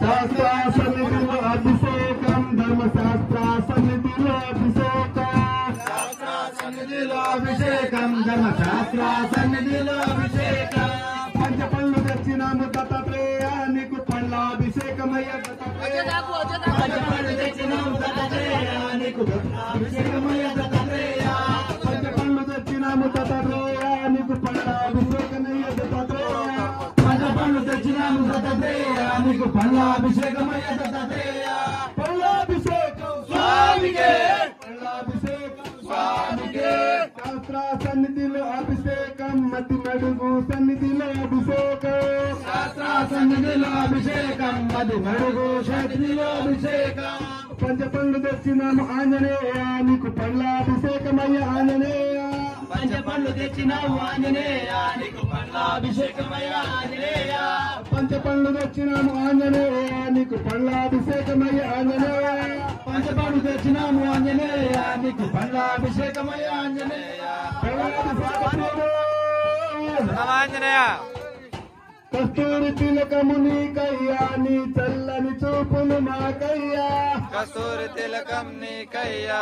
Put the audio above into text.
శాస్త్ర సన్నిధిలో అభిషేకం ధర్మశాస్త్ర సన్నిధిలో అభిషేకం శాస్త్ర సన్నిధిలో అభిషేకం ధర్మశాస్త్ర సన్నిధిలో అభిషేకం పంచపళ్ళు తెచ్చినాము దత్తాత్రేయ నీకు పళ్ళాభిషేకమయ్య పంచపళ్ళు తెచ్చినాము దత్తాత్రేయ నీకు అభిషేకమయ్య దత్తాత్రేయ పంచపళ్ళు తెచ్చినాము దత్తాత్రేయ నీకు పళ్ళాభిషేకమయ్య దత్తాత్రేయ పంచపళ్ళు తెచ్చినాము దత్తాత్రేయ నీకు పళ్ళాభిషేకమయ్య దత్తాత్రేయ పళ్ళాభిషేకం స్వామికే పళ్ళాభిషేకం స్వామికే శాస్త్ర సన్నిధిలో అభిషేకం మతి మడుగు సన్నిధిలో అభిషేకం శాస్త్ర సన్నిధిలో అభిషేకం మతి మడుగు సన్నిధిలో అభిషేకం పంచపండు తెచ్చినాము ఆంజనేయ నీకు పళ్ళాభిషేకమయ్య ఆంజనేయ పంచపండు తెచ్చినాము ఆంజనేయ నీకు పళ్ళాభిషేకమయ్య ఆంజనేయ పంచపండు తెచ్చినాము ఆంజనేయ నీకు పళ్ళాభిషేకమయ్య ఆంజనేయ పంచపండు తెచ్చినాము ఆంజనేయ నీకు పళ్ళాభిషేకమయ్య ఆంజనేయ ఆంజనేయ కస్తూరి తిలకము నీకయ్యా నీ చల్లని చూపులు మాకయ్యా కస్తూరి తిలకం నీకయ్యా